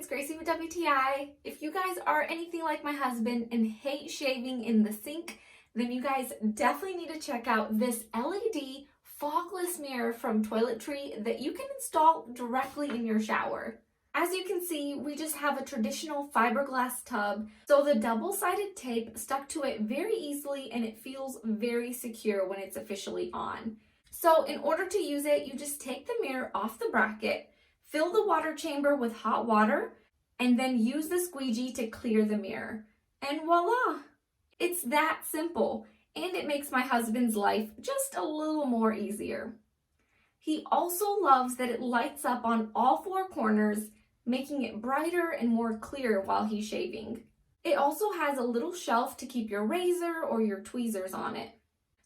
Gracie with WTI. If you guys are anything like my husband and hate shaving in the sink, then you guys definitely need to check out this LED fogless mirror from ToiletTree that you can install directly in your shower. As you can see, we just have a traditional fiberglass tub, so the double-sided tape stuck to it very easily and it feels very secure when it's officially on. So in order to use it, you just take the mirror off the bracket, fill the water chamber with hot water, and then use the squeegee to clear the mirror. And voila! It's that simple, and it makes my husband's life just a little more easier. He also loves that it lights up on all four corners, making it brighter and more clear while he's shaving. It also has a little shelf to keep your razor or your tweezers on it.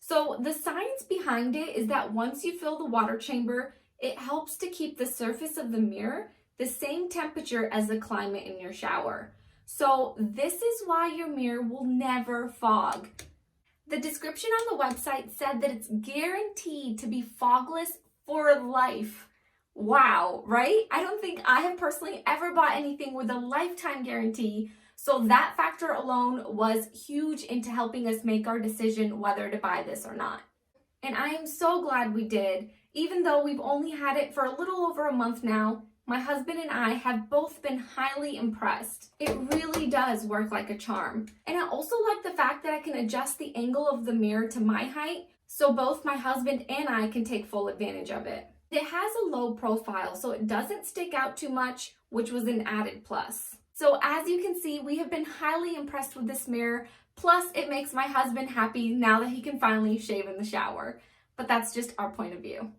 So the science behind it is that once you fill the water chamber, it helps to keep the surface of the mirror the same temperature as the climate in your shower. So this is why your mirror will never fog. The description on the website said that it's guaranteed to be fogless for life. Wow, right? I don't think I have personally ever bought anything with a lifetime guarantee, so that factor alone was huge into helping us make our decision whether to buy this or not. And I am so glad we did. Even though we've only had it for a little over a month now, my husband and I have both been highly impressed. It really does work like a charm. And I also like the fact that I can adjust the angle of the mirror to my height, so both my husband and I can take full advantage of it. It has a low profile, so it doesn't stick out too much, which was an added plus. So as you can see, we have been highly impressed with this mirror, plus it makes my husband happy now that he can finally shave in the shower. But that's just our point of view.